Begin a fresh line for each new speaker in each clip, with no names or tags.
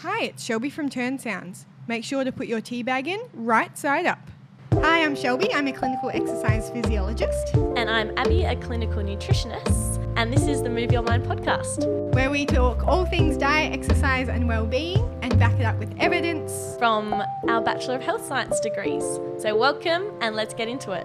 Hi, it's Shelby from Turn Sounds. Make sure to put your tea bag in right side up. Hi, I'm Shelby. I'm a clinical exercise physiologist,
And I'm Abby, a clinical nutritionist. And this is the Move Your Mind podcast
where we talk all things diet, exercise and well-being and back it up with evidence.
from our Bachelor of Health Science degrees. So welcome and let's get into it.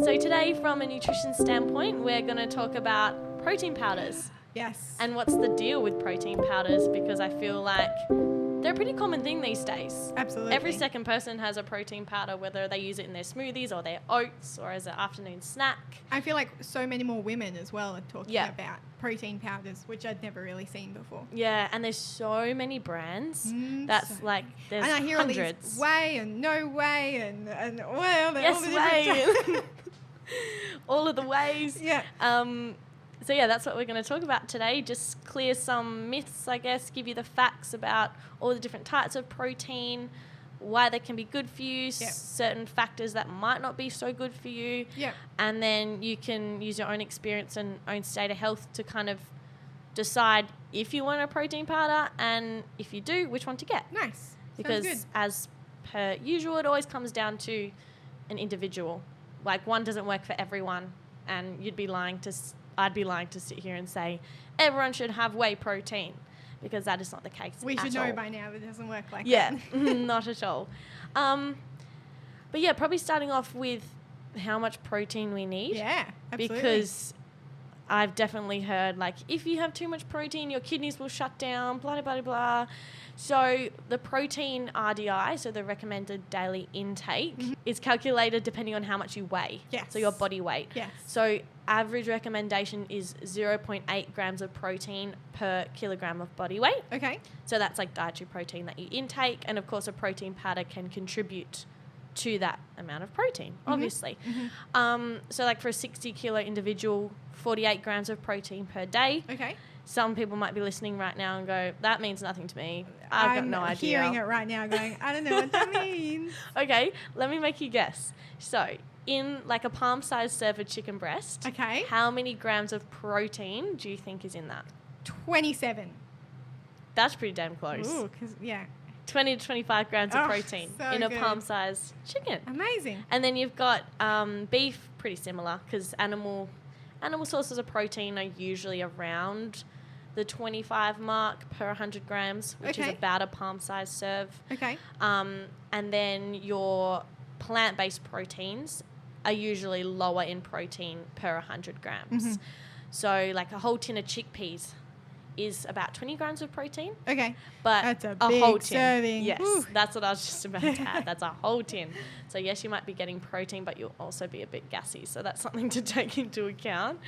So today, from a nutrition standpoint, we're going to talk about protein powders.
Yes.
And what's the deal with protein powders? Because I feel like they're a pretty common thing these days.
Absolutely.
Every second person has a protein powder, whether they use it in their smoothies or their oats or as an afternoon snack.
I feel like so many more women as well are talking
Yeah.
about protein powders, which I'd never really seen before.
Yeah, and there's so many brands. That's
So-
like, there's
and I hear
hundreds.
all these whey and no whey and well, they're
Yes,
all the different
way. All of the ways.
Yeah.
So yeah, that's what we're going to talk about today. Just clear some myths, I guess, give you the facts about all the different types of protein, why they can be good for you, certain factors that might not be so good for you.
Yeah.
And then you can use your own experience and own state of health to kind of decide if you want a protein powder, and if you do, which one to get.
Nice.
Because
Sounds good.
as per usual, it always comes down to an individual. Like, one doesn't work for everyone, and I'd be lying to sit here and say everyone should have whey protein, because that is not the case.
We should
at
know
all.
by now that it doesn't work like
Yeah,
that.
not at all. But yeah, probably starting off with how much protein we need.
Yeah, absolutely.
Because I've definitely heard, like, if you have too much protein, your kidneys will shut down, blah, blah, blah, blah. So the protein RDI, so the recommended daily intake, is calculated depending on how much you weigh.
Yes.
So your body weight.
Yes.
So average recommendation is 0.8 grams of protein per kilogram of body weight.
Okay.
So that's like dietary protein that you intake. And of course, a protein powder can contribute to that amount of protein, obviously. So like for a 60 kilo individual, 48 grams of protein per day.
Okay.
Some people might be listening right now and go, that means nothing to me. I've got no idea.
I'm hearing it right now going, I don't know what that means.
Okay, let me make you guess. So in like a palm-sized serve of chicken breast,
Okay.
how many grams of protein do you think is in that?
27.
That's pretty damn close.
Ooh, because, yeah.
20 to 25 grams of
Oh,
protein
so
in a
good.
palm-sized chicken.
Amazing.
And then you've got beef, pretty similar, because animal sources of protein are usually around the 25 mark per 100 grams, which is
Okay.
about a palm-sized serve.
Okay.
And then your plant-based proteins are usually lower in protein per 100 grams. So like a whole tin of chickpeas is about 20 grams of protein.
Okay.
But
That's a
whole
big
tin.
serving.
Yes,
Woo.
that's what I was just about to add. That's a whole tin. So yes, you might be getting protein, but you'll also be a bit gassy. So that's something to take into account.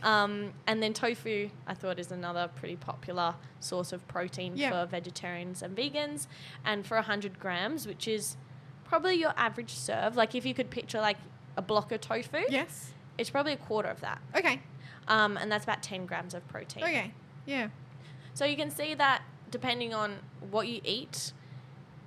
And then tofu, I thought, is another pretty popular source of protein for vegetarians and vegans. And for 100 grams, which is probably your average serve, like if you could picture like a block of tofu,
Yes.
it's probably a quarter of that.
Okay.
And that's about 10 grams of protein.
Okay. Yeah.
So you can see that depending on what you eat,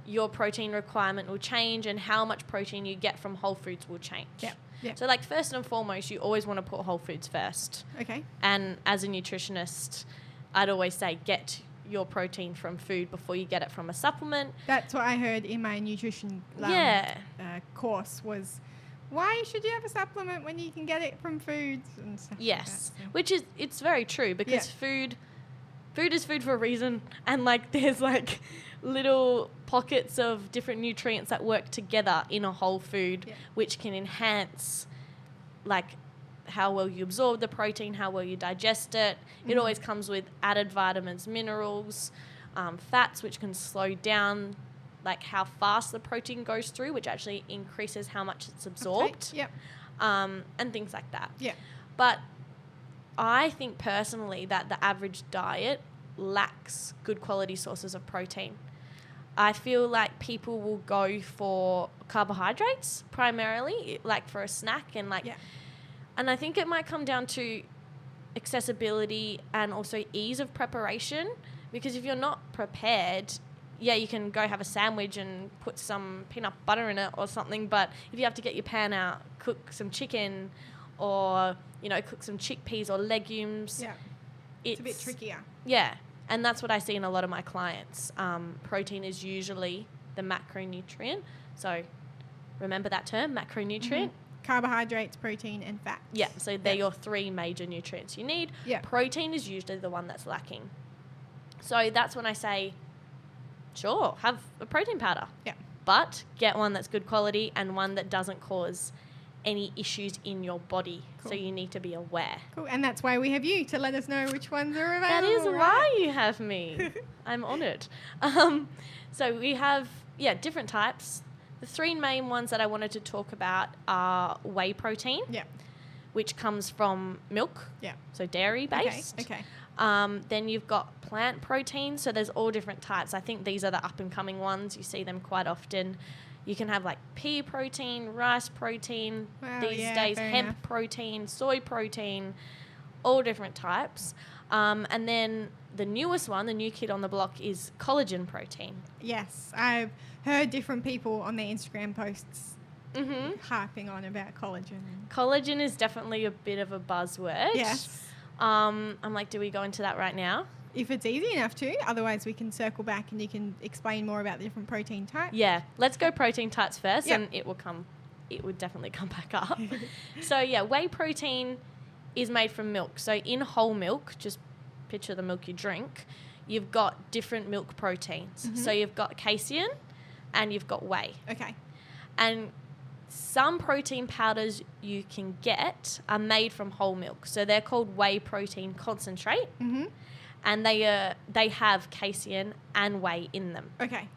your protein requirement will change, and how much protein you get from whole foods will change.
Yep. Yep.
So like first and foremost, you always want to put whole foods first.
Okay.
And as a nutritionist, I'd always say get your protein from food before you get it from a supplement.
That's what I heard in my nutrition course was, why should you have a supplement when you can get it from foods and stuff
Yes,
like that, so.
which is, it's very true, because food is food for a reason, and like there's like little pockets of different nutrients that work together in a whole food, which can enhance like how well you absorb the protein, how well you digest it. It always comes with added vitamins, minerals, fats, which can slow down like how fast the protein goes through, which actually increases how much it's absorbed.
Yep.
And things like that.
Yeah.
But I think personally that the average diet lacks good quality sources of protein. I feel like people will go for carbohydrates primarily, like for a snack, and like, and I think it might come down to accessibility and also ease of preparation, because if you're not prepared, you can go have a sandwich and put some peanut butter in it or something, but if you have to get your pan out, cook some chicken, or, you know, cook some chickpeas or legumes,
Yeah. It's a bit trickier.
Yeah. And that's what I see in a lot of my clients. Protein is usually the macronutrient. So remember that term, macronutrient?
Carbohydrates, protein, and fat.
Yeah, so they're your 3 major nutrients you need.
Yeah.
Protein is usually the one that's lacking. So that's when I say, sure, have a protein powder.
Yeah.
But get one that's good quality and one that doesn't cause any issues in your body.
Cool.
So you need to be aware.
Cool. And that's why we have you, to let us know which ones are available.
That is
right?
why you have me. I'm honoured. So we have, different types. The 3 main ones that I wanted to talk about are whey protein, which comes from milk, so dairy-based.
Okay.
Then you've got plant protein, so there's all different types. I think these are the up-and-coming ones. You see them quite often. You can have like pea protein, rice protein, these days hemp protein, soy protein, all different types. And then the newest one, the new kid on the block, is collagen protein.
Yes, I've heard different people on their Instagram posts harping on about collagen.
Collagen is definitely a bit of a buzzword.
Yes.
I'm like, do we go into that right now?
If it's easy enough to. Otherwise, we can circle back and you can explain more about the different protein types.
Yeah, let's go protein types first, and it would definitely come back up. So, whey protein is made from milk. So, in whole milk, just picture the milk you drink, you've got different milk proteins. So, you've got casein and you've got whey.
Okay.
And some protein powders you can get are made from whole milk. So, they're called whey protein concentrate. And they have casein and whey in them. Okay.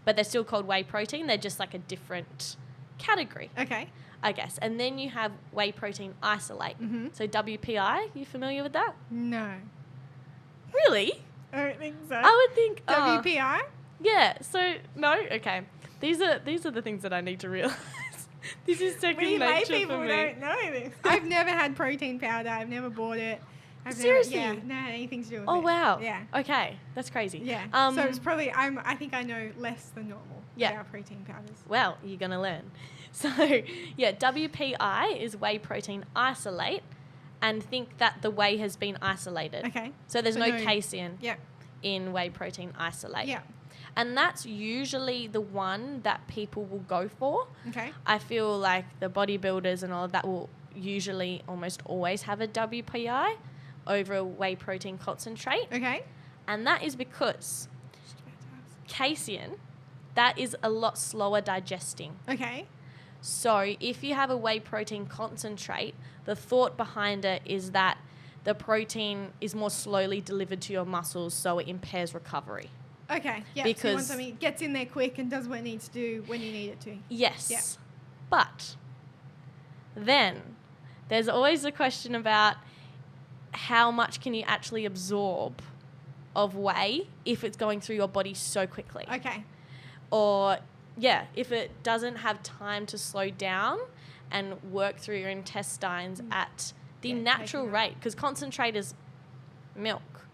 But they're still called whey protein. They're just like a different category. Okay. I guess. And then you have whey protein isolate. So WPI, you familiar with that?
No.
Really?
I don't think so.
I would think
WPI?
Yeah. So no. Okay. These are the things that I need to realize. This is second nature for me.
People don't know this. I've never had protein powder. I've never bought it.
Seriously?
Never had anything to do with it.
Oh, wow.
Yeah.
Okay. That's crazy.
Yeah. So it's probably, I think I know less than normal about protein powders.
Well, you're going to learn. So, WPI is whey protein isolate, and think that the whey has been isolated. Okay. So there's no casein in whey protein isolate. Yeah. And that's usually the one that people will go for. Okay. I feel like the bodybuilders and all of that will usually almost always have a WPI over a whey protein concentrate. Okay. And that is because casein, that is a lot slower digesting. Okay. So if you have a whey protein concentrate, the thought behind it is that the protein is more slowly delivered to your muscles, so it impairs recovery.
Okay. Yeah. Because so you want something that gets in there quick and does what it needs to do when you need it to.
Yes. Yeah. But then there's always the question about how much can you actually absorb of whey if it's going through your body so quickly. Okay. Or, if it doesn't have time to slow down and work through your intestines at the natural rate, because concentrate is milk,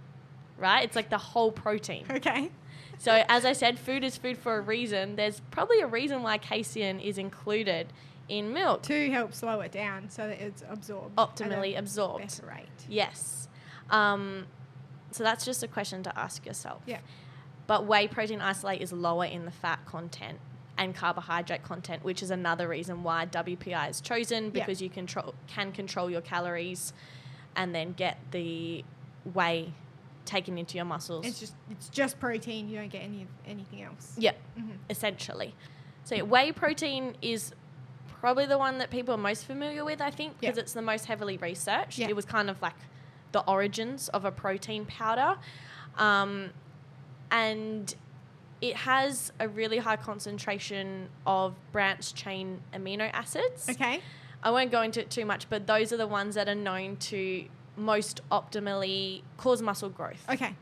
right? It's like the whole protein. Okay. So as I said, food is food for a reason. There's probably a reason why casein is included in milk.
To help slow it down so that it's absorbed.
Optimally absorbed.
Better rate.
Yes. So that's just a question to ask yourself. Yeah. But whey protein isolate is lower in the fat content and carbohydrate content, which is another reason why WPI is chosen, because you can control your calories and then get the whey taken into your muscles.
It's just protein. You don't get anything else.
Yeah, essentially. So whey protein is probably the one that people are most familiar with, I think, because it's the most heavily researched. It was kind of like the origins of a protein powder. And it has a really high concentration of branched chain amino acids. Okay. I won't go into it too much, but those are the ones that are known to most optimally cause muscle growth. Okay.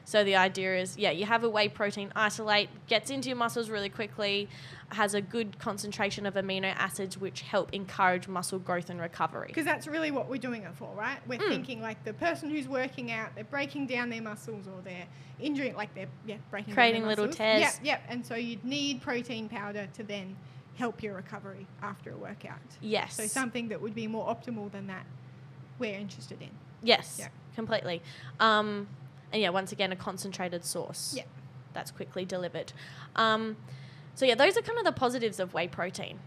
So the idea is, you have a whey protein isolate, gets into your muscles really quickly, has a good concentration of amino acids which help encourage muscle growth and recovery.
Because that's really what we're doing it for, right? We're thinking like the person who's working out, they're breaking down their muscles, or they're injuring, like they're breaking
creating
down their
little
muscles.
tears.
Yep. And so you'd need protein powder to then help your recovery after a workout.
Yes.
So something that would be more optimal than that we're interested in.
Yes, completely. And yeah, once again, a concentrated source.
Yeah.
That's quickly delivered. So yeah, those are kind of the positives of whey protein,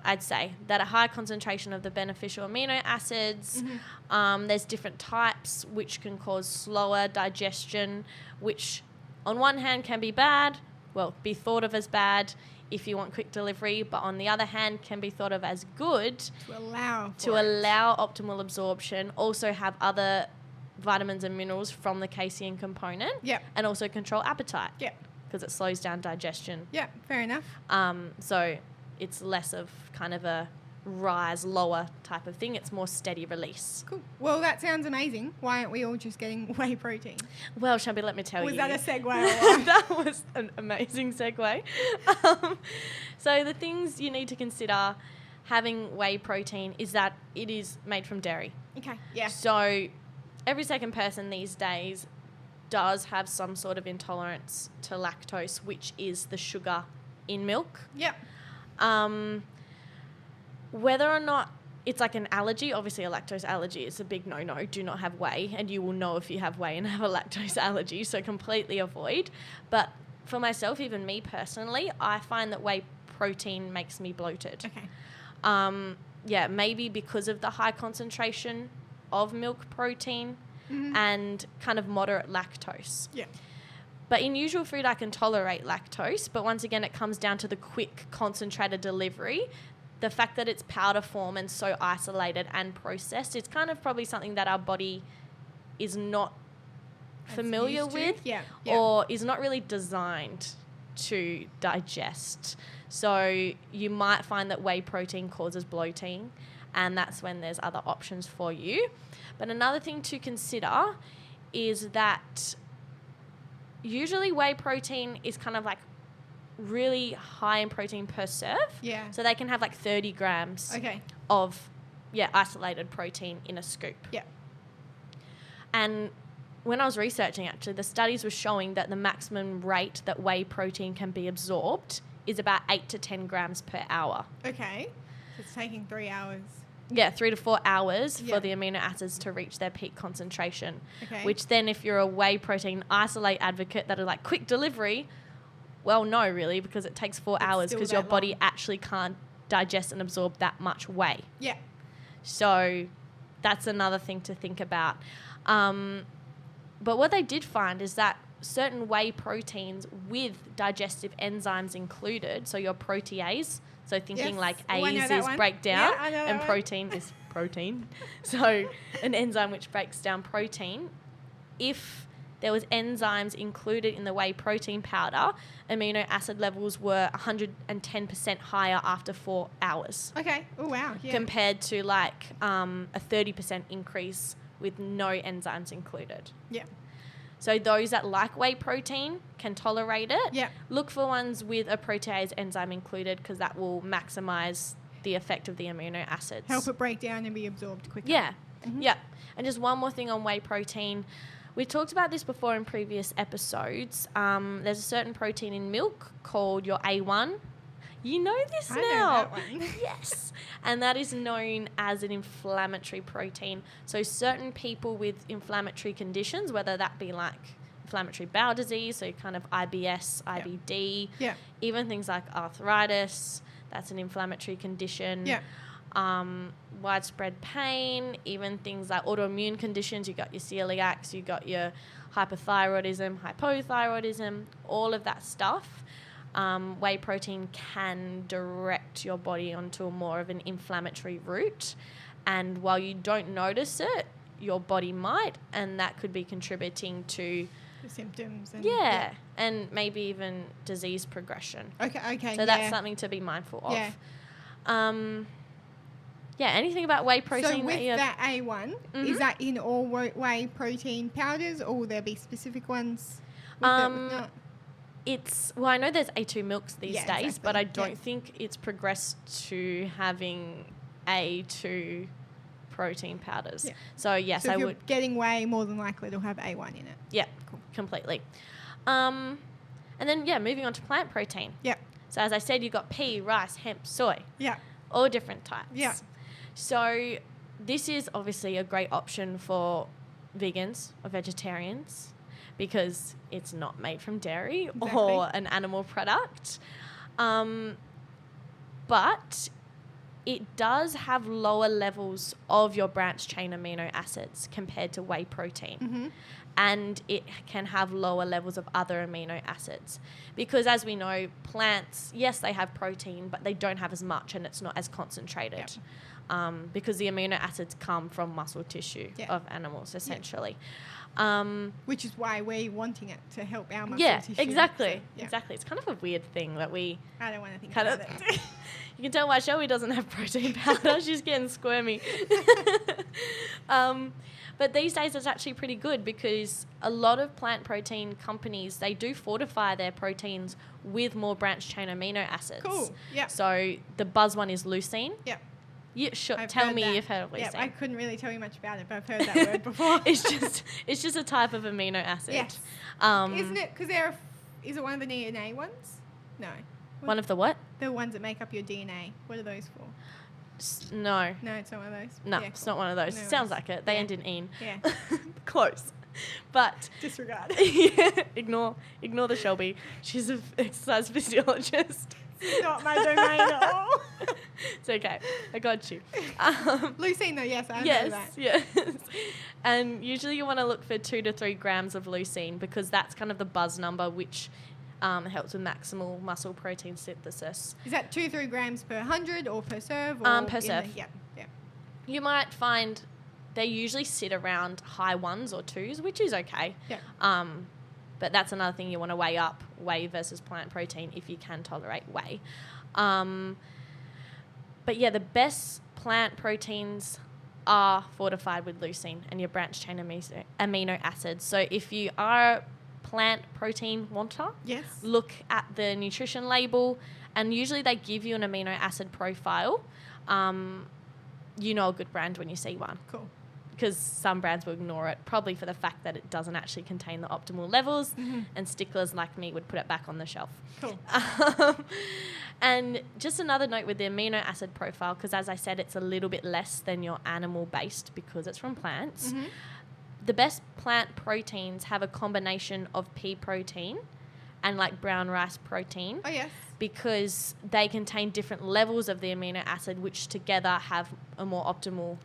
I'd say. That a high concentration of the beneficial amino acids. There's different types which can cause slower digestion, which on one hand can be bad, well, be thought of as bad if you want quick delivery, but on the other hand can be thought of as good
To allow
optimal absorption, also have other vitamins and minerals from the casein component, and also control appetite, because it slows down digestion.
Yeah, fair enough.
So it's less of kind of a rise lower type of thing. It's more steady release.
Cool. Well, that sounds amazing. Why aren't we all just getting whey protein?
Well, Shabby, let me tell you.
Was that a segue?
That was an amazing segue. So the things you need to consider having whey protein is that it is made from dairy.
Okay, yeah.
So every second person these days does have some sort of intolerance to lactose, which is the sugar in milk.
Yep.
Whether or not it's like an allergy, obviously a lactose allergy is a big no-no. Do not have whey, and you will know if you have whey and have a lactose allergy, so completely avoid. But for myself, even me personally, I find that whey protein makes me bloated.
Okay.
Yeah, maybe because of the high concentration of milk protein and kind of moderate lactose.
Yeah.
But in usual food, I can tolerate lactose. But once again, it comes down to the quick, concentrated delivery. The fact that it's powder form and so isolated and processed, it's kind of probably something that our body is not familiar with or is not really designed to digest. So you might find that whey protein causes bloating, and that's when there's other options for you. But another thing to consider is that usually whey protein is kind of like really high in protein per serve.
Yeah.
So they can have like 30 grams of isolated protein in a scoop.
Yeah.
And when I was researching, actually, the studies were showing that the maximum rate that whey protein can be absorbed is about 8 to 10 grams per hour.
Okay. So it's taking 3 hours.
Yeah, 3 to 4 hours for the amino acids to reach their peak concentration.
Okay.
Which then, if you're a whey protein isolate advocate that are like quick delivery, well, no, really, because it takes 4 hours because your body actually can't digest and absorb that much whey.
Yeah.
So that's another thing to think about. But what they did find is that certain whey proteins with digestive enzymes included, so your protease, so thinking like A's is breakdown and protein is protein. So an enzyme which breaks down protein, if there was enzymes included in the whey protein powder, amino acid levels were 110% higher after 4 hours.
Okay. Oh, wow. Yeah.
Compared to like a 30% increase with no enzymes included.
Yeah.
So those that like whey protein can tolerate it.
Yeah.
Look for ones with a protease enzyme included because that will maximize the effect of the amino acids.
Help it break down and be absorbed quicker.
Yeah. Yeah. And just one more thing on whey protein. We talked about this before in previous episodes. There's a certain protein in milk called your A1. You know this now.
I know that one.
Yes. And that is known as an inflammatory protein. So certain people with inflammatory conditions, whether that be like inflammatory bowel disease, so kind of IBS, IBD, even things like arthritis, that's an inflammatory condition.
Yeah.
Widespread pain, even things like autoimmune conditions. You got your celiacs, you got your hyperthyroidism, hypothyroidism, all of that stuff. Whey protein can direct your body onto a more of an inflammatory route, and while you don't notice it, your body might, and that could be contributing to
the symptoms. And
and maybe even disease progression.
Okay.
So that's something to be mindful of. Anything about whey protein?
So with that A1, is that in all whey protein powders, or will there be specific ones?
I know there's A2 milks these days, but I don't think it's progressed to having A2 protein powders. Yeah. So yes,
so if
I
you're
would.
Getting whey, more than likely it'll have A1 in it.
Yeah, cool. Completely. And then moving on to plant protein.
Yeah.
So as I said, you've got pea, rice, hemp, soy.
Yeah.
All different types.
Yeah.
So this is obviously a great option for vegans or vegetarians. because it's not made from dairy
Exactly.
or an animal product. But it does have lower levels of your branched chain amino acids compared to whey protein.
Mm-hmm.
And it can have lower levels of other amino acids. Because as we know, plants, yes, they have protein, but they don't have as much and it's not as concentrated.
Yep.
Because the amino acids come from muscle tissue of animals, essentially.
Which is why we're wanting it to help our muscle tissue.
Exactly.
So,
Exactly. It's kind of a weird thing that we...
I don't want to think
kind
about
of
it.
You can tell why Shelby doesn't have protein powder. She's getting squirmy. But these days it's actually pretty good because a lot of plant protein companies, they do fortify their proteins with more branched chain amino acids.
Cool. Yeah.
So the buzz one is leucine.
Yeah.
Tell me you've heard of leucine.
Yeah, I couldn't really tell you much about it, but I've heard that word before.
It's just a type of amino acid.
Yes. Isn't it? Because is it one of the DNA ones? No.
One of the what?
The ones that make up your DNA. What are those for?
No.
No, it's not one of those.
No,
Yeah,
it's
cool.
not one of those.
No
Sounds
worries.
like it. They end in "ine."
Yeah.
Close. But
Disregard.
ignore the Shelby. She's an exercise physiologist.
It's not my domain at all.
It's okay. I got you.
Leucine, though, yes, I know that.
Yes. And usually you want to look for 2 to 3 grams of leucine because that's kind of the buzz number, which helps with maximal muscle protein synthesis.
Is that 2-3 grams per 100 or per serve? Or
Per serve.
Yep.
You might find they usually sit around high 1s or 2s, which is okay.
Yep.
But that's another thing you want to weigh up, whey versus plant protein, if you can tolerate whey. But yeah, the best plant proteins are fortified with leucine and your branched chain amino acids. So if you are a plant protein wanter,
Yes.
look at the nutrition label, and usually they give you an amino acid profile. You know a good brand when you see one.
Cool.
Because some brands will ignore it, probably for the fact that it doesn't actually contain the optimal levels, and sticklers like me would put it back on the shelf.
Cool.
And just another note with the amino acid profile, because as I said, it's a little bit less than your animal-based because it's from plants.
Mm-hmm.
The best plant proteins have a combination of pea protein and like brown rice protein.
Oh, yes.
Because they contain different levels of the amino acid, which together have a more optimal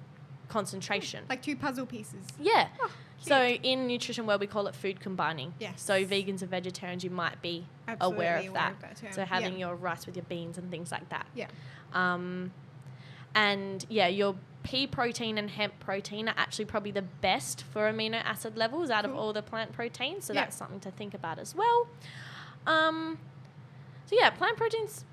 concentration.
Like 2 puzzle pieces.
Yeah.
Oh,
So in nutrition world, we call it food combining.
Yes.
So vegans and vegetarians, you might be
Absolutely
aware of that.
term.
So having your rice with your beans and things like that.
Yeah.
And yeah, your pea protein and hemp protein are actually probably the best for amino acid levels out of all the plant proteins. So that's something to think about as well. So yeah, plant protein's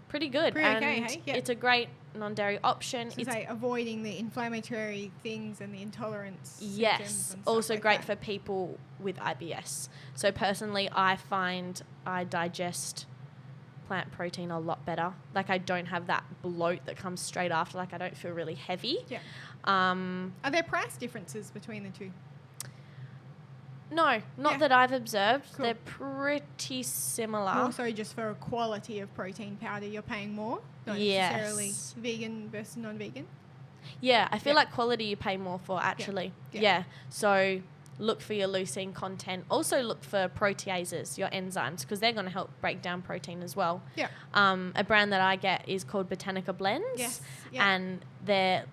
pretty good.
Pretty
and
okay, hey? Yeah.
it's a great non-dairy option.
So say avoiding the inflammatory things and the intolerance. symptoms
Yes,
and stuff
also
like
great
that.
for people with IBS. So personally, I find I digest plant protein a lot better. Like I don't have that bloat that comes straight after. Like I don't feel really heavy.
Yeah.
Um,
Are there price differences between the two?
no, not
Yeah.
that I've observed.
Cool.
They're pretty similar.
Also, just for a quality of protein powder, you're paying more. Not
Yes.
necessarily vegan versus non-vegan.
Yeah, I feel
Yeah.
like quality you pay more for actually.
Yeah.
Yeah. So look for your leucine content. Also look for proteases, your enzymes, because they're going to help break down protein as well.
Yeah.
A brand that I get is called Botanica Blends.
Yes. Yeah.
And they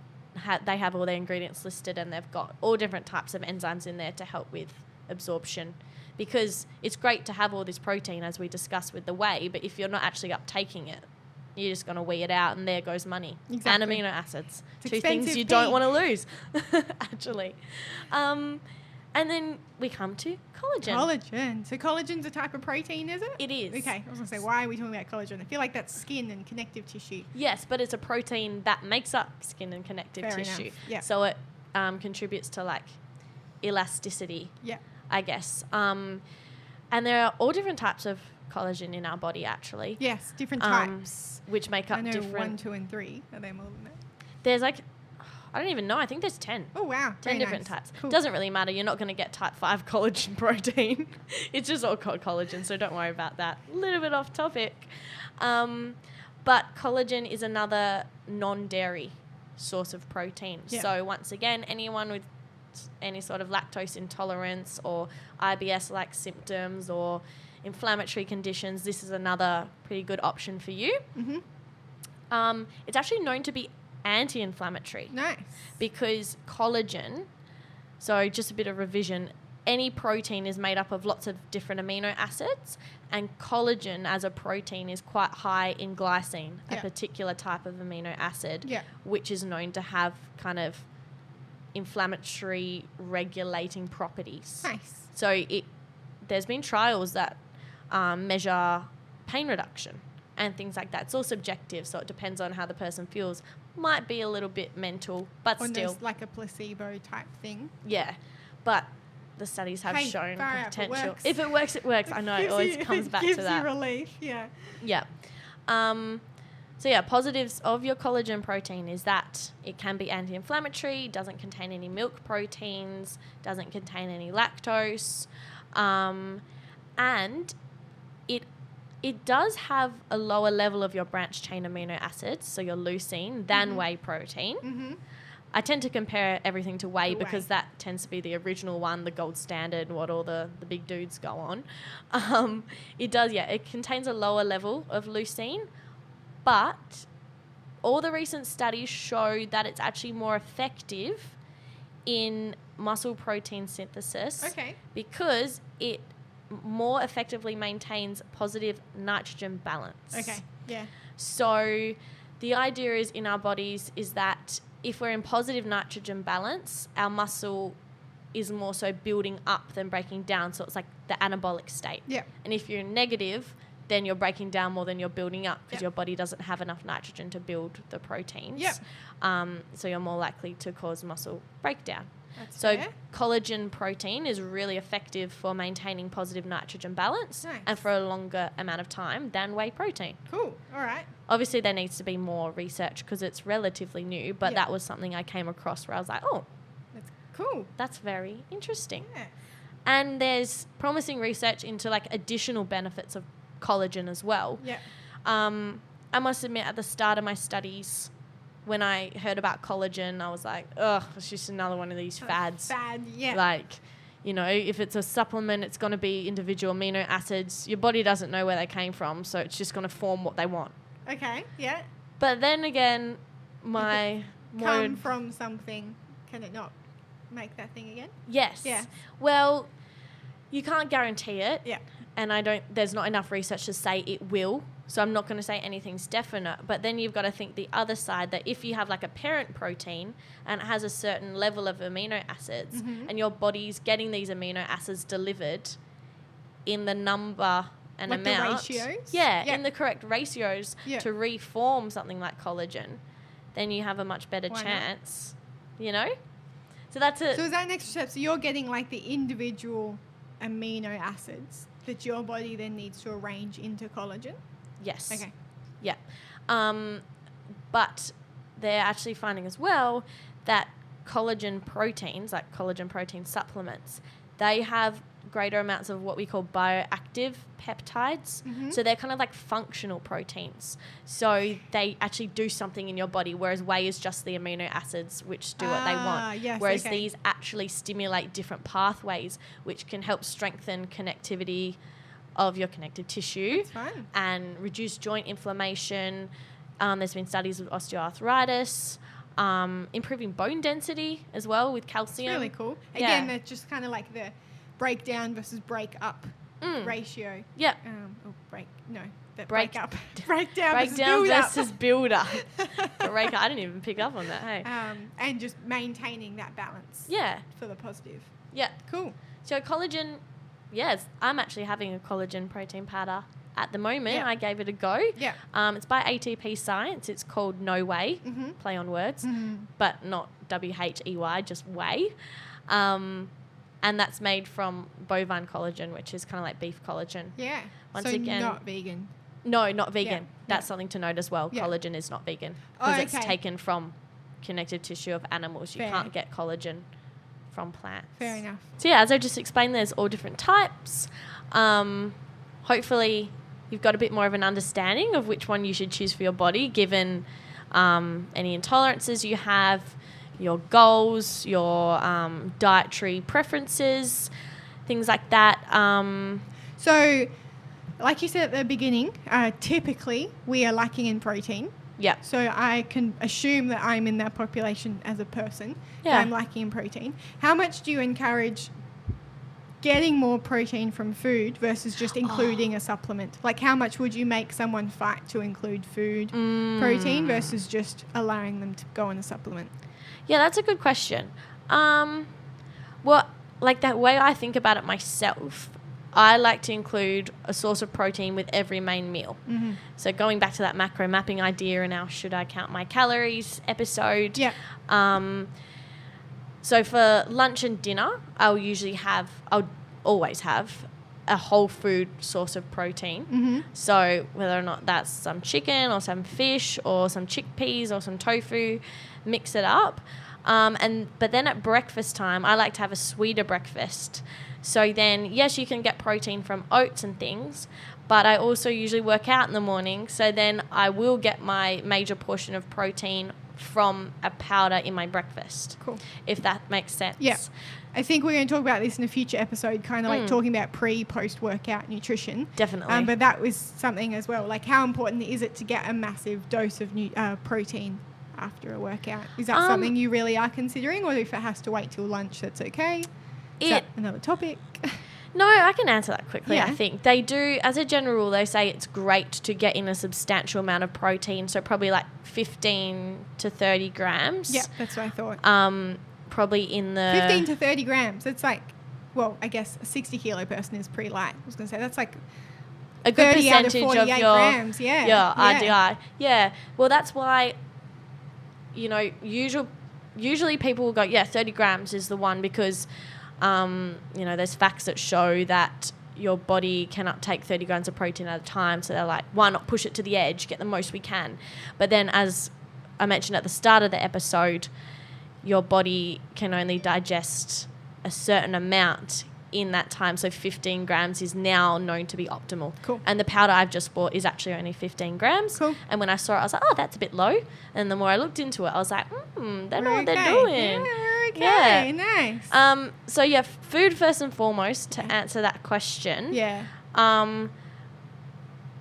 have all their ingredients listed, and they've got all different types of enzymes in there to help with absorption. Because it's great to have all this protein, as we discussed with the whey, but if you're not actually uptaking it, you're just going to wee it out, and there goes money.
Exactly.
And amino acids.
It's
2 things
expensive
you don't
pea.
want to lose, actually. And then we come to collagen.
Collagen. So collagen's a type of protein, is it?
It is.
Okay. I was going to say, why are we talking about collagen? I feel like that's skin and connective tissue.
Yes, but it's a protein that makes up skin and connective
Fair
tissue.
enough, yeah.
So it contributes to like elasticity,
Yeah.
I guess. And there are all different types of collagen in our body, actually.
Yes. Different
Um,
types.
Which make up
I know
different.
1, 2, and 3. Are there more than that?
There's like, I don't even know. I think there's 10.
Oh, wow.
10
Very
different
nice.
types.
Cool.
Doesn't really matter. You're not going to get type 5 collagen protein. It's just all called collagen, so don't worry about that. A little bit off topic. But collagen is another non-dairy source of protein.
Yeah.
So once again, anyone with any sort of lactose intolerance or IBS-like symptoms or inflammatory conditions, this is another pretty good option for you.
Mm-hmm.
It's actually known to be anti-inflammatory.
Nice.
Because collagen, so just a bit of revision, any protein is made up of lots of different amino acids, and collagen as a protein is quite high in glycine, a particular type of amino acid, which is known to have kind of inflammatory regulating properties.
Nice.
So there's been trials that measure pain reduction and things like that. It's all subjective, so it depends on how the person feels. Might be a little bit mental, but
Almost
still.
like a placebo type thing.
Yeah, but the studies have shown potential. If it works, it works. I know it always comes back to that.
Gives you relief, yeah.
Yeah. So yeah, positives of your collagen protein is that it can be anti-inflammatory, doesn't contain any milk proteins, doesn't contain any lactose, and it does have a lower level of your branched chain amino acids, so your leucine, than whey protein. Mm-hmm. I tend to compare everything to whey because that tends to be the original one, the gold standard, what all the big dudes go on. It contains a lower level of leucine, but all the recent studies show that it's actually more effective in muscle protein synthesis because it more effectively maintains positive nitrogen balance.
Okay, yeah.
So the idea is in our bodies is that if we're in positive nitrogen balance, our muscle is more so building up than breaking down. So it's like the anabolic state.
Yeah.
And if you're negative, then you're breaking down more than you're building up because your body doesn't have enough nitrogen to build the proteins.
Yeah.
So you're more likely to cause muscle breakdown.
That's
so
fair.
collagen protein is really effective for maintaining positive nitrogen balance and for a longer amount of time than whey protein.
Cool. All right.
Obviously, there needs to be more research because it's relatively new, but that was something I came across where I was like, oh,
that's cool.
That's very interesting.
Yeah.
And there's promising research into like additional benefits of collagen as well.
Yeah.
I must admit, at the start of my studies, when I heard about collagen, I was like, ugh, it's just another one of these fads. Like, you know, if it's a supplement, it's going to be individual amino acids. Your body doesn't know where they came from, so it's just going to form what they want.
Okay, yeah.
But then again,
come from something, can it not make that thing again?
Yes.
Yeah.
Well, you can't guarantee it.
Yeah.
And there's not enough research to say it will. So I'm not going to say anything's definite. But then you've got to think the other side, that if you have like a parent protein and it has a certain level of amino acids and your body's getting these amino acids delivered in the number and
like
amount.
The ratios?
Yeah, in the correct ratios
to
reform something like collagen, then you have a much better chance, you know? So that's it.
So is that an extra step? So you're getting like the individual amino acids that your body then needs to arrange into collagen?
Yes.
Okay.
Yeah. But they're actually finding as well that collagen proteins, like collagen protein supplements, they have greater amounts of what we call bioactive peptides. Mm-hmm. So they're kind of like functional proteins. So they actually do something in your body, whereas whey is just the amino acids which do what they want.
Yes,
whereas these actually stimulate different pathways which can help strengthen connectivity of your connective tissue and reduce joint inflammation. There's been studies with osteoarthritis, improving bone density as well with calcium.
It's really cool. Again, that's just kind of like the breakdown versus break up ratio.
Yeah.
Break up. Breakdown
versus build up. I didn't even pick up on that. Hey.
And just maintaining that balance.
Yeah.
For the positive.
Yeah.
Cool.
So collagen. Yes, I'm actually having a collagen protein powder at the moment. I gave it a go.
Yeah.
It's by ATP Science. It's called No Whey, play on words, but not WHEY, just whey. And that's made from bovine collagen, which is kind of like beef collagen.
Yeah.
Once again,
not vegan.
No, not vegan. Yeah. That's something to note as well. Yeah. Collagen is not vegan because it's taken from connective tissue of animals. You can't get collagen from plants.
Fair enough.
So yeah, as I just explained, there's all different types. Hopefully you've got a bit more of an understanding of which one you should choose for your body given any intolerances you have, your goals, your dietary preferences, things like that.
So, like you said at the beginning, typically we are lacking in protein.
Yeah.
So I can assume that I'm in that population as a person.
Yeah.
That I'm lacking in protein. How much do you encourage getting more protein from food versus just including a supplement? Like, how much would you make someone fight to include food protein versus just allowing them to go on a supplement?
Yeah, that's a good question. Well, like that way I think about it myself, I like to include a source of protein with every main meal.
Mm-hmm.
So going back to that macro mapping idea in our Should I Count My Calories episode.
Yeah.
So for lunch and dinner, I'll always have a whole food source of protein.
Mm-hmm.
So whether or not that's some chicken or some fish or some chickpeas or some tofu, mix it up. But then at breakfast time, I like to have a sweeter breakfast. So then, yes, you can get protein from oats and things, but I also usually work out in the morning. So then I will get my major portion of protein from a powder in my breakfast.
Cool.
If that makes sense.
Yeah. I think we're going to talk about this in a future episode, kind of like talking about post-workout nutrition.
Definitely.
But that was something as well. Like, how important is it to get a massive dose of protein after a workout? Is that something you really are considering, or if it has to wait till lunch, that's okay? Is that another topic?
No, I can answer that quickly.
Yeah.
I think they do, as a general rule, they say it's great to get in a substantial amount of protein. So probably like 15 to 30 grams.
Yeah, that's what I thought.
Probably in the
15 to 30 grams. It's like, well, I guess a 60 kilo person is pretty light. I was going to say that's like
a good
30 out of
percentage
48
of your
grams. Yeah.
Yeah, RDI. Yeah. Well, that's why, usually people will go, 30 grams is the one because, there's facts that show that your body can uptake 30 grams of protein at a time. So they're like, why not push it to the edge, get the most we can? But then, as I mentioned at the start of the episode, your body can only digest a certain amount in that time. So 15 grams is now known to be optimal.
Cool.
And the powder I've just bought is actually only 15 grams.
Cool.
And when I saw it, I was like, oh, that's a bit low. And the more I looked into it, I was like, they know what they're
Okay.
doing.
Yeah, okay. Nice.
So yeah, food first and foremost to answer that question.
Yeah.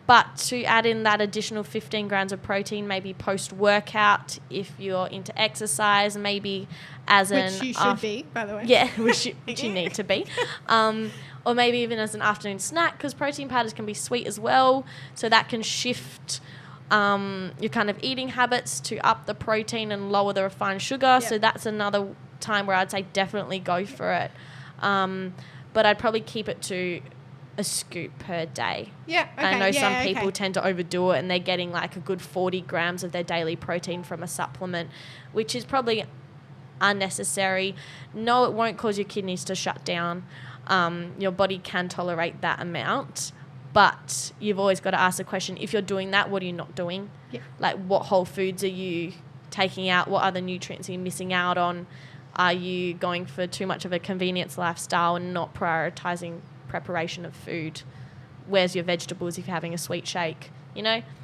But to add in that additional 15 grams of protein, maybe post-workout, if you're into exercise, maybe as
Which you should be, by the way.
Yeah, which you need to be. Or maybe even as an afternoon snack, because protein powders can be sweet as well. So that can shift your kind of eating habits to up the protein and lower the refined sugar. Yep. So that's another time where I'd say definitely go for it. But I'd probably keep it to a scoop per day.
Yeah, okay.
I know some people tend to overdo it and they're getting like a good 40 grams of their daily protein from a supplement, which is probably unnecessary. No, it won't cause your kidneys to shut down. Your body can tolerate that amount, but you've always got to ask the question, if you're doing that, what are you not doing?
Yeah.
Like, what whole foods are you taking out? What other nutrients are you missing out on? Are you going for too much of a convenience lifestyle and not prioritizing preparation of food? Where's your vegetables if you're having a sweet shake?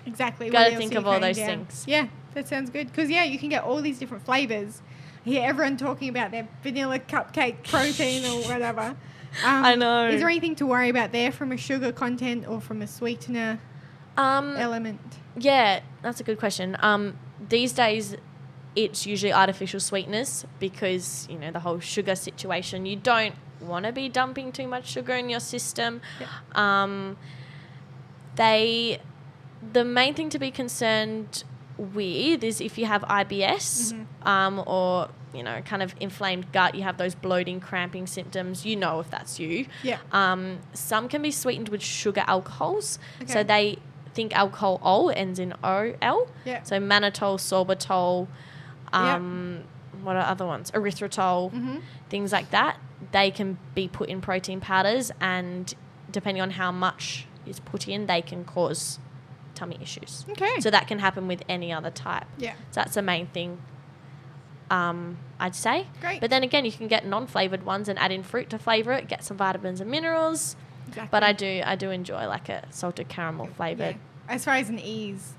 Exactly.
Got to think of all those things.
Yeah, that sounds good. Because, you can get all these different flavors. I hear everyone talking about their vanilla cupcake protein or whatever.
I know.
Is there anything to worry about there from a sugar content or from a sweetener element?
Yeah, that's a good question. These days, it's usually artificial sweeteners because, the whole sugar situation. You don't want to be dumping too much sugar in your system.
Yep.
The main thing to be concerned with is if you have IBS or kind of inflamed gut, you have those bloating, cramping symptoms, if that's you.
Yeah.
Some can be sweetened with sugar alcohols.
Okay.
So they think alcohol ends in OL.
Yeah.
So mannitol, sorbitol, what are other ones? Erythritol, things like that. They can be put in protein powders, and depending on how much is put in, they can cause tummy issues.
Okay.
So that can happen with any other type.
Yeah.
So that's the main thing, I'd say.
Great.
But then again, you can get non-flavored ones and add in fruit to flavor it, get some vitamins and minerals.
Exactly.
But I do enjoy like a salted caramel flavored.
Yeah. As far as an ease,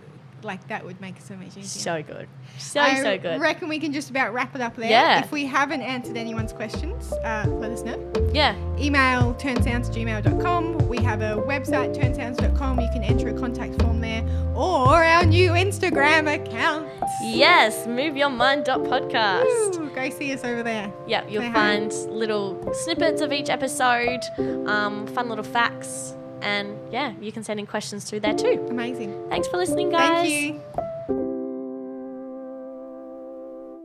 like that would make it so much easier.
So good. So
I
good.
reckon we can just about wrap it up there.
Yeah.
If we haven't answered anyone's questions, let us know.
Yeah.
Email turnsounds@gmail.com. We have a website, turnsounds.com. You can enter a contact form there, or our new Instagram account.
Yes, moveyourmind.podcast.
Woo, go see us over there.
Yeah, you'll
Say hi.
find little snippets of each episode, fun little facts, and yeah, you can send in questions through there too.
Amazing.
Thanks for listening, guys.
Thank you.